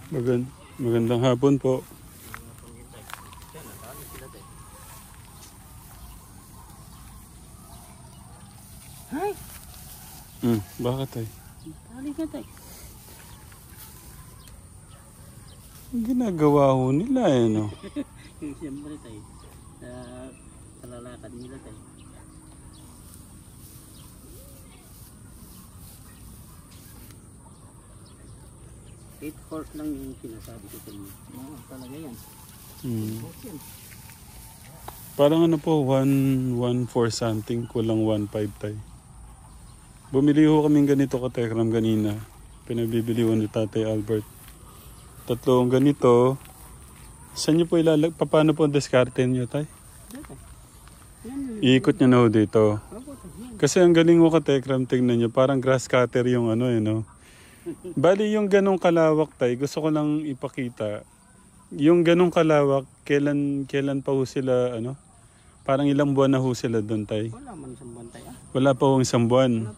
Magandang hapon po. Hay! Bakit ay? Tali ka tayo. Ang ginagawa ho nila no? Yung siyempre tayo. Sa kalalakad nila tayo. 8 horse lang yung sinasabi ko sa inyo. Oo, talaga yan. Horse yan. Parang ano po, 1.4 something, kulang 1.5 tayo. Bumili ho kaming ganito ka-Tekram kanina. Pinabibili ho ni Tatay Albert. 3 ganito. Saan nyo po paano po diskarte nyo, Tay? Iikot nyo na ho dito. Kasi ang galing ho ka-Tekram, tingnan nyo. Parang grass cutter yung ano no? Bali yung ganong kalawak, Tay, gusto ko lang ipakita. Yung ganong kalawak, kailan pa ho sila, parang ilang buwan na ho sila doon, Tay? Wala man isang buwan tayo. Wala pa ho isang buwan.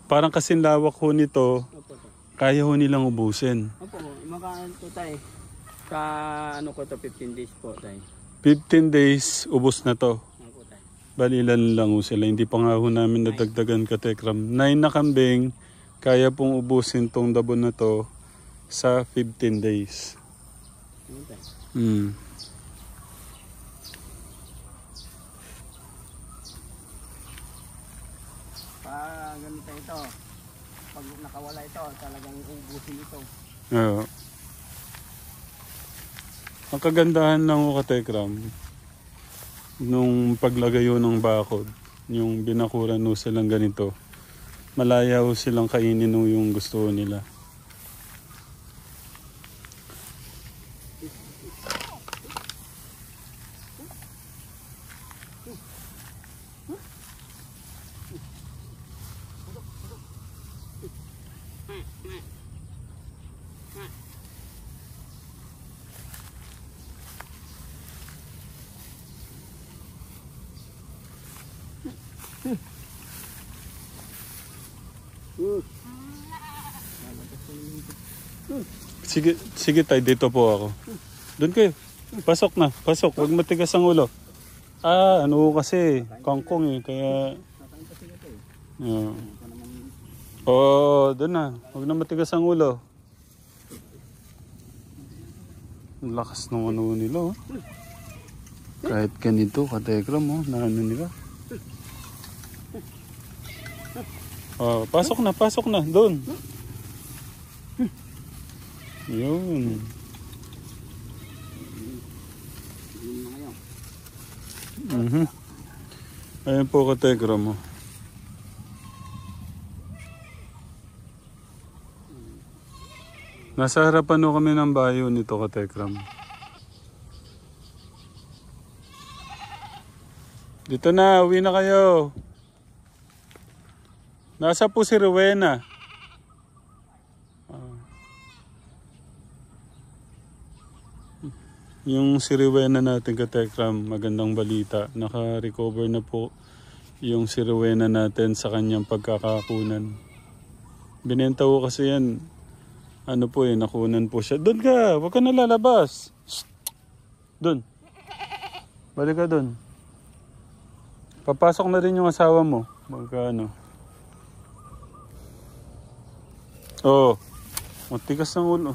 Parang kasing lawak ho nito, kaya ho nilang ubusin. Opo, magkano to tayo? Sa ano ko to, 15 days po tayo. 15 days, ubos na to. Opo tayo. Bali ilan lang ho sila. Hindi pa nga ho namin nadagdagan ka-Tekram. 9 na kambing, kaya pong ubusin tong dabo na to sa 15 days. Ganito ito. Pag nakawala ito, talagang ubusin ito. Oo. Ang kagandahan lang ho ka-Tekram, nung paglagay ho ng bakod, yung binakuran ho silang ganito, malaya ho silang kainin ho yung gusto ho nila. Sige tayo, dito po ako. Doon kayo. Pasok na, pasok. Huwag matigas ang ulo. Ano kasi, kangkong kaya... doon na. Huwag na matigas ang ulo. Ang lakas ng ano nila, Kahit ganito, ka-Tekram, na ano nila. Pasok na, doon. Yun. Ayan po ka-Tekram mo. Nasa harapan ho kami ng bayo nito ka-Tekram. Dito na, uwi na kayo. Nasa po si Rowena. Yung si Rowena natin ka-Tekram, magandang balita. Naka-recover na po yung si Rowena natin sa kanyang pagkakakunan. Binenta ko kasi yan. Nakunan po siya. Doon ka, huwag ka na lalabas. Doon. Balik ka doon. Papasok na rin yung asawa mo. Matigas ng ulo.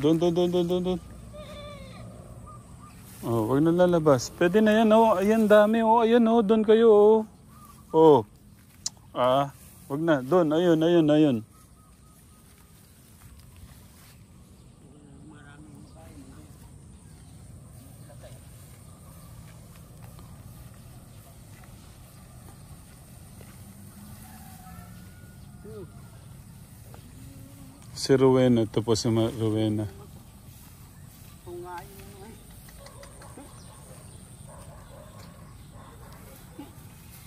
Doon. Huwag na lalabas. Pwede na yan, Ayan, dami, Ayan, doon kayo, Huwag na. Doon, ayun. Si Rowena, ito po si Rowena.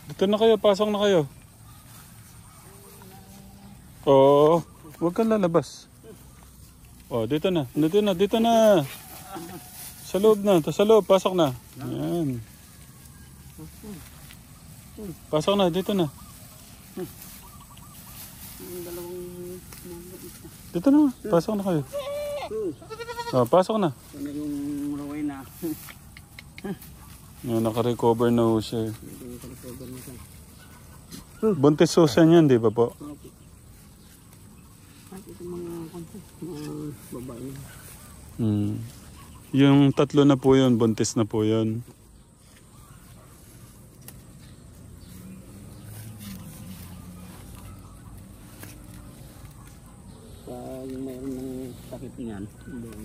Dito na kayo, pasok na kayo. Oo, huwag kang lalabas. Oh, dito na. Dito na. Sa loob na. Sa loob, pasok na. Ayan. Pasok na, dito na. Dito na, pasok na kayo. Oh, pasok na. Ito na yung Rowena. Naka-recover na ho siya. Ito yung recover na siya. Buntis Susan yan, di ba po? Okay. At ito mga konti, mga babae. Yung 3 na po yun, buntis na po yun. Pag mayroon ng sakit niyan, doon.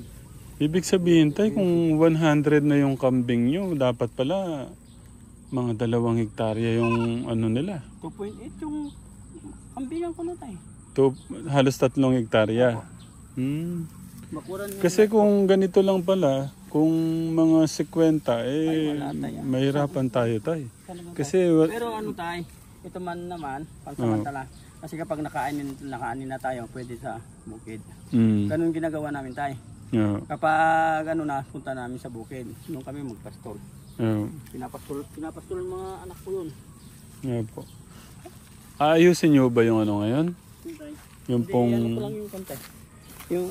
Ibig sabihin tayo kung 100 na yung kambing nyo, dapat pala mga 2 hektarya yung ano nila. 2.8 yung kambilang ko na tayo. Halos 3 hektarya. Bakuran niya. Kasi kung ganito lang pala, kung mga 50, mahirapan tayo tayo. Kasi Pero ano tayo, ito man naman, pansamantala. Kasi kapag nakaanin na tayo, pwede sa bukid. Ganun ginagawa namin tayo. Yeah. Kapag ano na, punta namin sa bukid, nung kami magpastol. Yeah. Pinapastol mga anak ko yun. Yeah po. Aayusin nyo ba yung ano ngayon? Yung pong... Ano ko lang yung kanta. Yung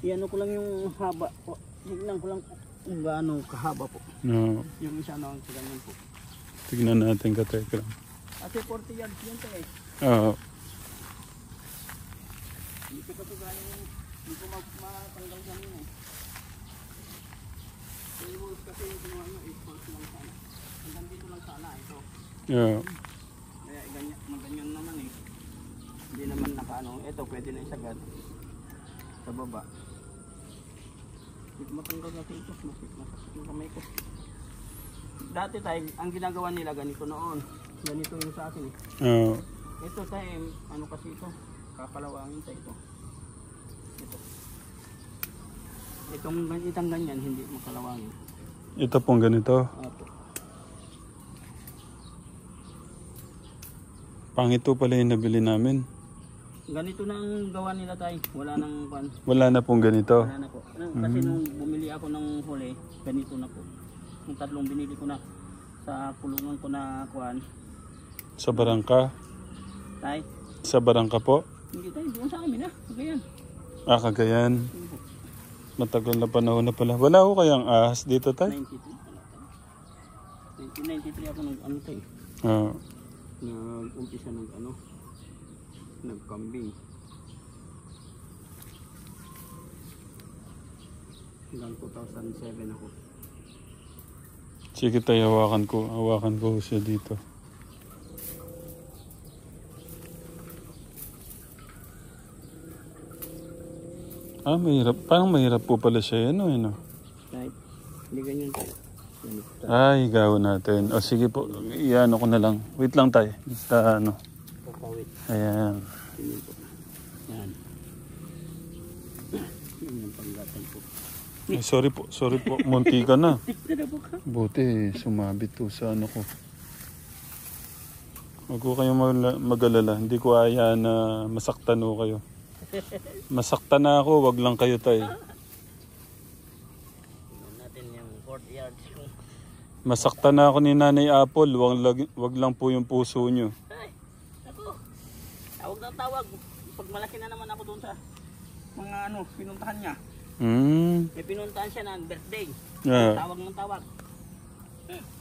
i-ano ko lang yung haba po. Tignan ko lang kung gaano kahaba po. No. Yung isa na ang ganyan po. Tignan natin ka, Tekram. Kasi 40 yards yun tayo. Oo. Hindi ko pa ito gano'n, hindi ko matanggal sa nyo. Kasi yung ginawa nyo, 8 points lang sana. Hanggang dito lang sana, ito. Yeah. Kaya ganyan naman eh. Hindi naman nakaano. Ito pwede na isagad. Sa baba. Hindi ko matanggal natin ito. Masakit yung kamay ko. Dati tayo, ang ginagawa nila ganito noon. Ganito yung sa akin eh. Oo. Ito tayo, ano kasi ito. Kapalawangin tayo ito. Ito. Itong ganyan, hindi makalawangin. Ito pong ganito. Opo. Pangit po pala yung nabili namin. Ganito na ang gawa nila tayo. Wala nang pan. Wala na pong ganito. Wala na po. Kasi nung bumili ako ng huli, ganito na po. Yung 3 binili ko na sa kulungan ko na kuan. Sa barangka? Tay. Sa barangka po? Hindi tayo, doon sa amin na. Kagayan. Cagayan. Matagal na panahon na pala. Wala ko kayang ahas dito tayo? 1993 ako nag ano tayo. Oo. Nag-umpisa ng ano. Nagkambing. Hanggang 2007 ako. Sige tayo, hawakan ko siya dito. Mahirap. Parang mahirap po pala siya. Ano. Right? Hindi ganyan tayo. Higaw natin. O sige po, iano ko na lang. Wait lang tayo. Basta ano. Papawit. Ayan. Yan. Yan yung panggatan po. Sorry po. Munti ka na. Buti, sumabit to sa ano ko. Huwag ko kayong mag-alala. Hindi ko aya na masaktan o kayo. Masaktan na ako, wag lang kayo tayo. Natin yung 40 yards. Masaktan na ako ni Nanay Apple, wag lang po yung puso nyo. Ay, ako. Tawag na tawag. Pag malaki na naman ako doon sa mga ano, pinuntahan niya. May pinuntahan siya ng birthday. Yeah. Tawag ng tawag.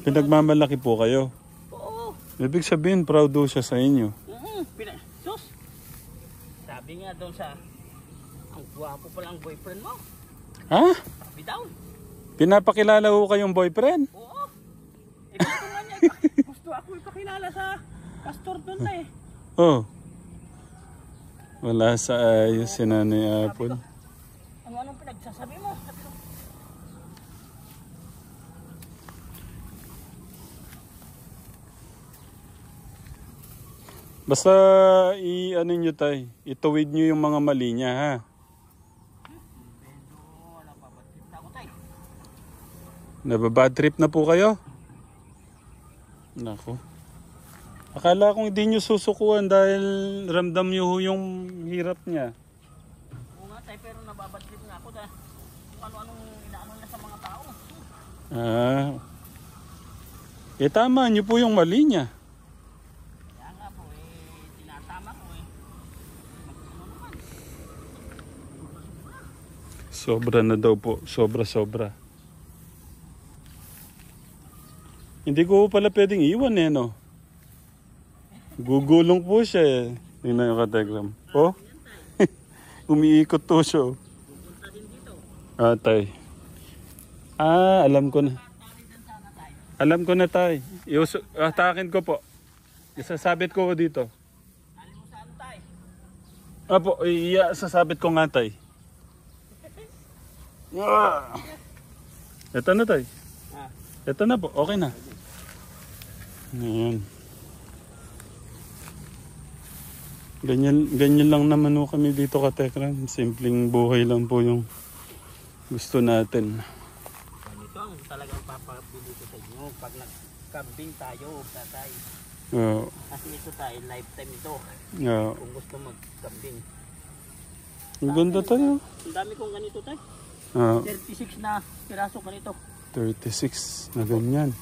Pinagmamalaki po kayo. Oo. Ibig sabihin, proud do siya sa inyo. Sus. Sabi nga doon sa, ang guwapo palang boyfriend mo. Ha? Sabi daw. Pinapakilala ko kayong boyfriend? Oo. Gusto nga niya. Gusto ako ipakilala sa pastor doon na eh. Oh. Wala sa ayos si Nanay Apple. Anong pinagsasabi mo? Sabi ko. Basta i-ano nyo tayo, ituwid nyo yung mga mali niya ha. Wala pa, ba't trip na ako tayo? Nababad trip na po kayo? Nako. Akala kong hindi nyo susukuan dahil ramdam nyo ho yung hirap niya. Oo nga tay, pero nababadlip nga ako dahil kung ano-anong inaano niya sa mga tao. Ah. Eh tama nyo po yung mali niya. Kaya nga po tinatama ko Magkano naman. Sobra na daw po. Sobra. Hindi ko pala pwedeng iwan no. Gugulong po siya Tingnan yung kategram. Oh? Umiikot to siya. Pupunta din dito. Tay. Alam ko na. Alam ko na tay. Atakin ko po. Isasabit ko dito. Alin mo saan tay? Apo, sasabit ko nga tay. Ito na tay. Ito na po, okay na. Ayan. Ganyan lang naman ho kami dito katekram. Simpleng buhay lang po yung gusto natin. Ganito ang talagang papabili ko sa inyo pag nag-camping tayo, tatay. Oo. Kasi ito tayo, lifetime ito. Oo. Kung gusto mag-camping. Ang ganda tayo. Ang dami kong ganito tayo. 36 na piraso ganito. 36 na ganyan.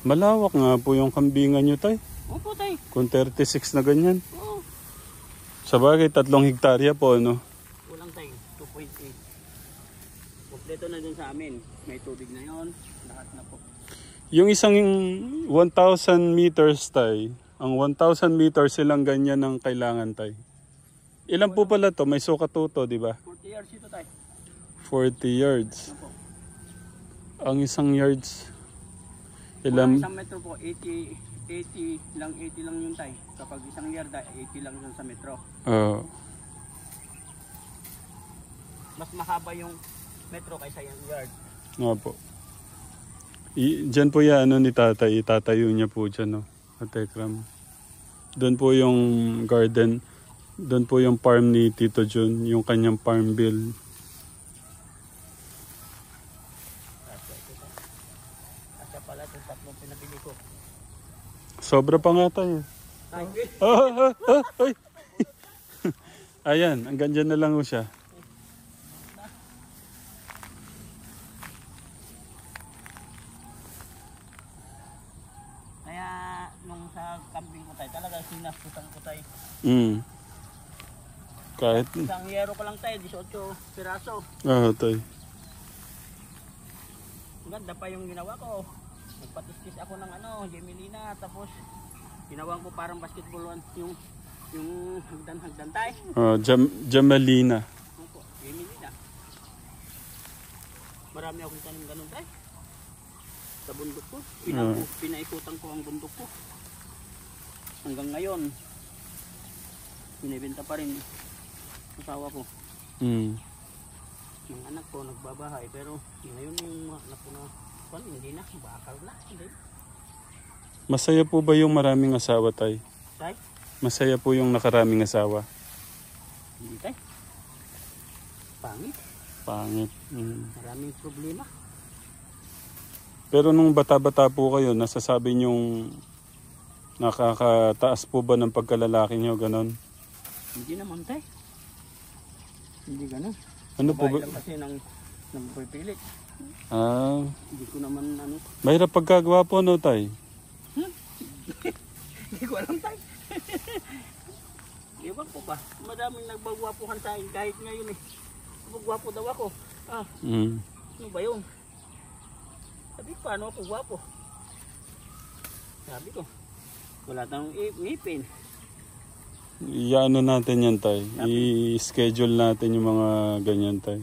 Malawak nga po yung kambingan nyo tay. Opo tay. Kung 36 na ganyan. Oo. Sa bagay, 3 hektarya po, no? Kulang tayo, 2.8. Kompleto na dun sa amin. May tubig na yon, lahat na po. Yung isang 1,000 meters, tay, ang 1,000 meters silang ganyan ang kailangan, tay. Ilan po pala to? May sukat-tuto, di ba? 40 yards ito tayo. 40 yards. Opo. Ang isang yards, Ilang isang metro po, 80 lang yun tayo. Kapag isang yarda, 80 lang yun sa metro. Oo. Mas mahaba yung metro kaysa yung yard. Nga po. Diyan po yan, ni tatay. Itatayo niya po dyan, no? Katekram. Doon po yung garden. Doon po yung farm ni Tito Jun. Yung kanyang farm bill. Kasi pala itong tatlong pinabili ko. Sobra pa nga tayo. Ay. Ayan, hanggang dyan na lang ho siya. Kaya nung sa camping ko tayo, talaga sinasputan ko tayo. Kahit... Isang yero ko lang tayo, 18 piraso. tayo. Ganda pa yung ginawa ko. Nagpatiskis ako ng Gemelina, tapos ginawan ko parang basketball yung hagdan tayo. Jamelina. Opo, Gemelina. Marami akong tanim ganun tayo. Sa bundok ko. Pinaikutan ko ang bundok ko. Hanggang ngayon, binibenta pa rin asawa ko. Yung anak ko nagbabahay, pero ngayon yung anak ko na hindi na, bakal na. Hindi. Masaya po ba yung maraming asawa, tay? Tay? Masaya po yung nakaraming asawa? Hindi, tay. Pangit. Pangit. Maraming problema. Pero nung bata-bata po kayo, nasasabi niyong nakakataas po ba ng pagkalalaki niyo, ganon? Hindi naman, tay. Hindi ganon. Ano po ba? Lang kasi nagpipilit. Hindi ko naman Mahirap pagkagawa po, no, tay? Hindi ko alam, tay. Ewan ko ba? Madaming nagbagwapuhan sa akin kahit ngayon eh. Magwapo daw ako. Ano ba yun? Sabi ko, paano ako gwapo? Sabi ko, wala tayong ngipin. Iano natin yan, tay. I-schedule natin yung mga ganyan, tay.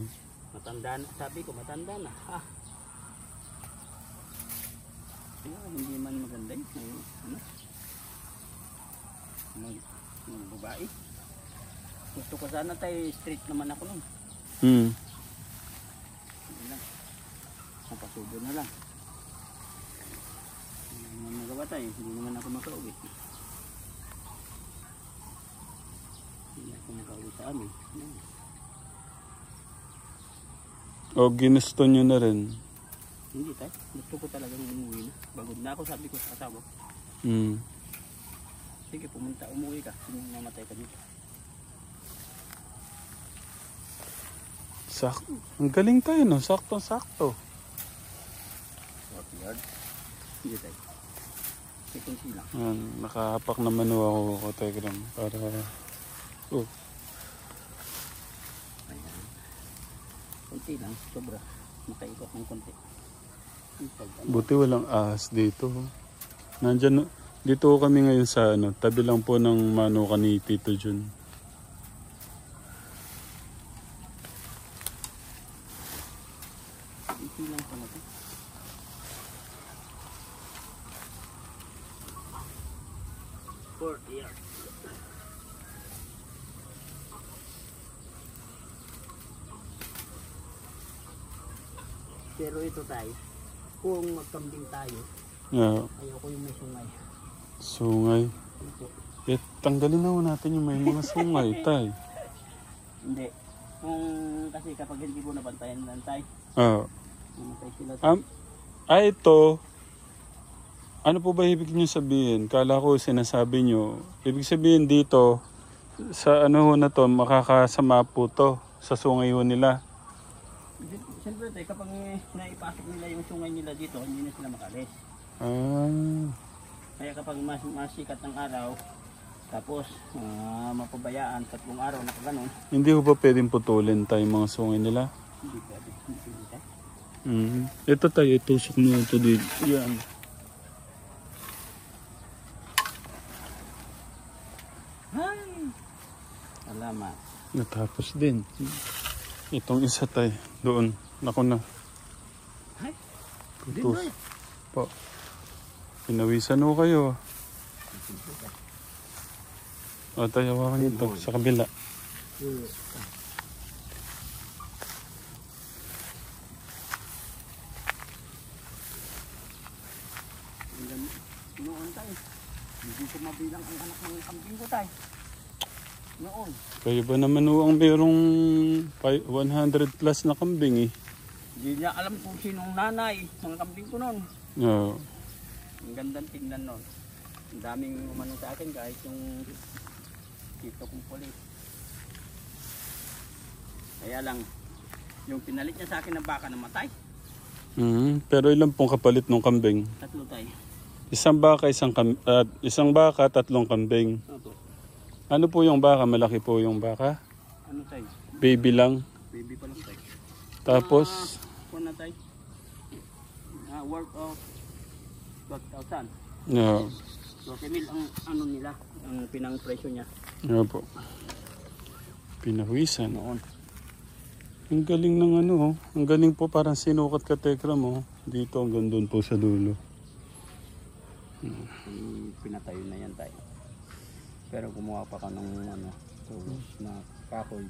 Matanda na. Sabi ko, matanda na. Hindi man maganda yun. Mga babae. Gusto ko sana tayo straight naman ako nun. Hindi lang. Napasubo na lang. Hindi naman magawa tayo. Hindi naman ako makauwi. Hindi ako makauwi sa amin. O ginusto nyo na rin? Hindi tayo. Gusto ko talagang umuwi na. Bagod na ako, sabi ko sa asawa. Mm. Sige, umuwi ka. Mamatay ka dito. Ang galing tayo, no? Sakto-sakto. 40 yards. Sige tayo. Sekunsi lang. Nakahapak naman ako Katekram para... Oh. Ayan. Kunti lang, sobra. Makaikot ng kunti. Buti walang ahas dito. Nandyan, dito kami ngayon sa tabi lang po ng manuka ni Tito Jun. Kunti lang pala ito. Pero ito tayo, kung magkambing tayo, ayoko yung may sungay. Sungay? Ito. Tanggalin na natin yung may mga sungay, tay. Hindi. Kasi kapag hindi ko nabantayan ng tay, mamatay sila. Ito, ano po ba ibig niyo sabihin? Kala ko sinasabi niyo, ibig sabihin dito, sa na to, makakasama po to, sa sungay ho nila. Siyempre tayo, kapag naipasok nila yung sungay nila dito, hindi na sila makalis. Kaya kapag masikat ng araw, tapos mapabayaan 3 araw na kaganon. Hindi ko ba pwedeng putulin tayo mga sungay nila? Hindi pwede. Ito tayo, itusok mo ito dito. Yan. Ay! Salamat. Natapos din. Itong isa tayo, doon. Ako na. Ay! Tutus. Po. Pinawisan ho kayo. O tayo, hawakan nito sa kabila. Noon tayo. Hindi ko mabilang ang anak ng kambing ko tayo. Noon. Kayo ba naman ho ang mayroong 100 plus na kambing eh? Hindi niya alam kung sinong nanay ng kambing ko noon. Oo. Ang gandang tingnan noon. Ang daming umano sa akin kahit yung tito kong pulis. Kaya lang, yung pinalit niya sa akin ng baka namatay. Pero ilan pong kapalit ng kambing? 3 tayo. Isang baka, isang baka, 3 kambing. Opo. Ano po yung baka? Malaki po yung baka? Ano tayo? Baby lang. Baby pa lang tayo. Tapos? Kung na tayo? Worth of 12,000. No. 20,000 ang ano nila, ang pinang presyo niya. Nga po. Pinawisan. Noon. Ang galing ng ang galing po parang sinukat ka Tekram dito hanggang doon po sa dulo. Pinatayo na yan tayo. Pero gumawa pa ka ng tools na kahoy.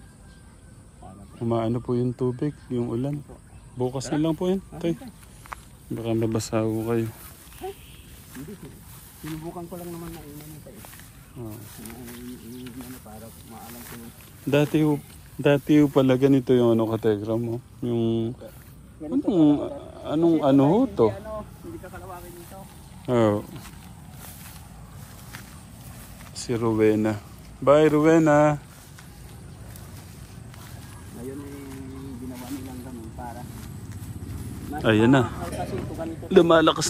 Umaano po yung tubig, yung ulan. Bukas na lang po yan, tay. Baka mabasa ko kayo. Hindi. Sinubukan ko lang naman na inan tayo. Para maalam ko. Dati pala ganito yung Katekram mo. Yung anong ho to? Hindi ka kalawakin dito. Oo. Si Rowena. Bye, Rowena. Ngayon ginawa nilang ganun para Ayan na. Lumalakas